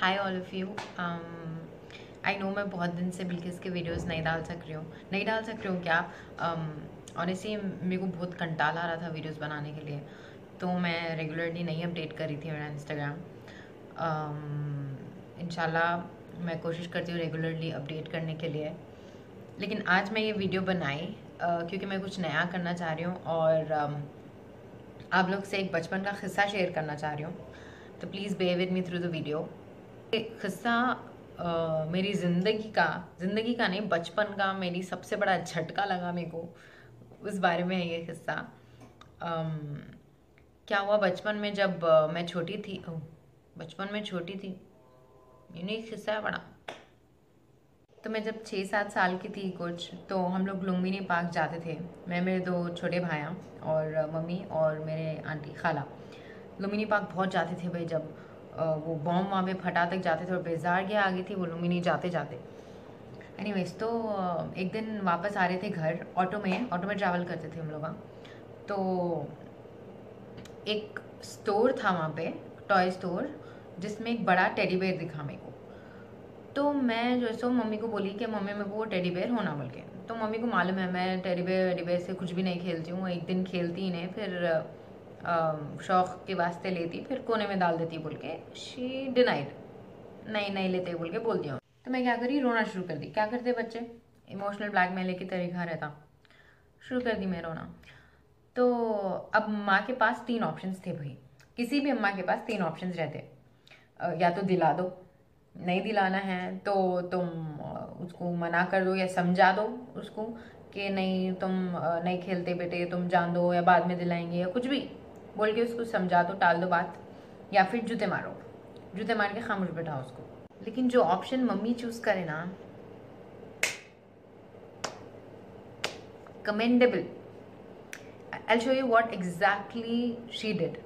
Hi all of you. I know मैं बहुत दिन से बिल्किस के वीडियोस नहीं डाल सक रही हूँ क्या। ऑनेस्टली मेरे को बहुत कंटाल आ रहा था वीडियोस बनाने के लिए, तो मैं रेगुलरली नहीं अपडेट कर रही थी मेरा इंस्टाग्राम। इंशाल्लाह मैं कोशिश करती हूँ रेगुलरली अपडेट करने के लिए। लेकिन आज मैं ये वीडियो बनाई क्योंकि मैं कुछ नया करना चाह रही हूँ और आप लोग से एक बचपन का क़िस्सा शेयर करना चाह रही हूँ, तो please bear with me through the video. क़िस्सा मेरी ज़िंदगी का नहीं, बचपन का मेरी सबसे बड़ा झटका लगा मेरे को, उस बारे में है ये क़िस्सा। क्या हुआ बचपन में, जब मैं छोटी थी। बचपन में छोटी थी, यूनिक क़िस्सा है बड़ा। तो मैं जब 6-7 साल की थी कुछ, तो हम लोग लुम्बिनी पार्क जाते थे। मैं, मेरे 2 छोटे भाइयाँ और मम्मी और मेरे आंटी खाला लुम्बिनी पार्क बहुत जाते थे भाई। जब वो बॉम्ब वहाँ पे फटा तक जाते थे और बेजार गया आ गई थी वो लुम्बिनी जाते जाते। एनीवेज, तो एक दिन वापस आ रहे थे घर, ऑटो में ट्रैवल करते थे हम लोग। तो एक स्टोर था वहाँ पे, टॉय स्टोर, जिसमें एक बड़ा टेडी बेयर दिखा मेरे को। तो मैं जो सो मम्मी को बोली कि मम्मी मेरे को वो टेडी बेयर होना बोल के। तो मम्मी को मालूम है मैं टेडी बेयर से कुछ भी नहीं खेलती हूँ। एक दिन खेलती ही नहीं, फिर शौक़ के वास्ते लेती, फिर कोने में डाल देती बोल के। शी डिनाइड, नहीं नहीं लेते बोल के बोल दिया। तो मैं क्या करी, रोना शुरू कर दी। क्या करते बच्चे, इमोशनल ब्लैकमेल की तरीका रहता, शुरू कर दी मैं रोना। तो अब माँ के पास 3 ऑप्शंस थे भाई। किसी भी अम्मा के पास 3 ऑप्शंस रहते। या तो दिला दो, नहीं दिलाना है तो तुम उसको मना कर दो या समझा दो उसको कि नहीं तुम नहीं खेलते बेटे, तुम जान दो या बाद में दिलाएंगे, या कुछ भी बोल के उसको समझा दो, टाल दो बात। या फिर जूते मारो, जूते मार के खामोश बैठाओ उसको। लेकिन जो ऑप्शन मम्मी चूज़ करे ना, commendable. I show you what exactly she did.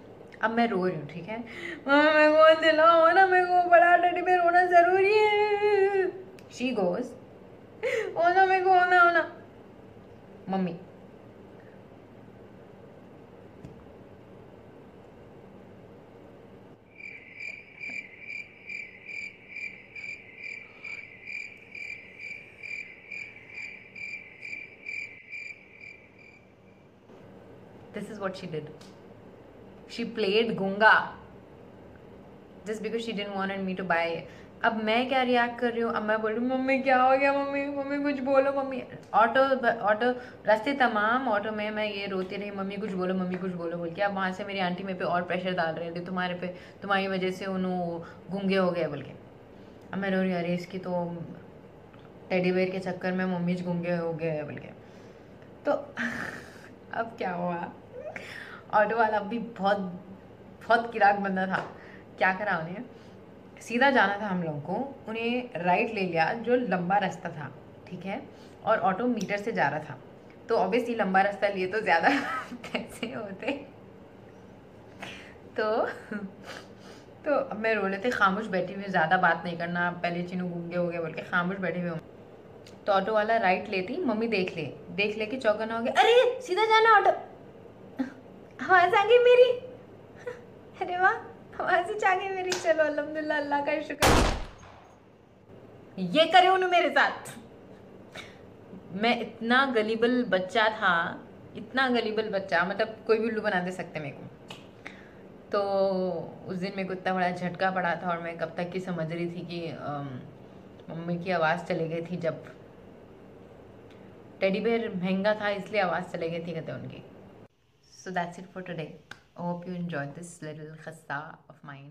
अब मैं रो रही हूँ, ठीक है। मम्मा मेरे को दिलाओ ना, मेरे को बड़ा टेडी बेयर होना ज़रूरी है। शी गोज, होना मेरे को, होना होना। Mummy, this is what she did. She played गूंगा just because she didn't want me to buy. अब मैं क्या रिएक्ट कर रही हूँ, अब मैं बोल रही हूँ मम्मी क्या हो गया, मम्मी मम्मी कुछ बोलो मम्मी। ऑटो रास्ते तमाम ऑटो में मैं ये रोती रही, मम्मी कुछ बोलो, मम्मी कुछ बोलो बोल के। अब वहाँ से मेरी आंटी मेरे पे और प्रेशर डाल रहे थे, तुम्हारे पे, तुम्हारी वजह से उन्होंने गूंगे हो गए बोल के। अब मैं रो रही, अरे इसकी तो टेडी बेयर के चक्कर में मम्मी गूंगे हो गए बोल के। तो अब क्या हुआ, ऑटो वाला भी बहुत बहुत किराक बंदा था। क्या करा, उन्हें सीधा जाना था हम लोगों को, उन्हें राइट ले लिया जो लंबा रास्ता था, ठीक है। और ऑटो मीटर से जा रहा था, तो ऑब्वियसली लंबा रास्ता लिए तो ज़्यादा पैसे होते। तो तो अब मैं रो लेते, खामोश बैठी हुई, ज़्यादा बात नहीं करना, पहले चीनू गूंगे हो गए बोल के खामोश बैठी हुई। तो ऑटो वाला राइट लेती, मम्मी देख ले कि चौकना हो गया, अरे सीधा जाना ऑटो, आवाज़ आ गई मेरी। अरे वाह, आवाज़ आ गई मेरी, चलो अल्हम्दुलिल्लाह, अल्लाह का शुक्र। ये करे उन्होंने मेरे साथ। मैं इतना गलीबल बच्चा था, इतना गलीबल बच्चा, मतलब कोई भी उल्लू बना दे सकते मेरे को। तो उस दिन मेरे को इतना बड़ा झटका पड़ा था, और मैं कब तक की समझ रही थी कि मम्मी की आवाज़ चली गई थी। जब टेडी बेयर महंगा था इसलिए आवाज़ चली गई थी कहते उनकी। So that's it for today. I hope you enjoyed this little khassa of mine.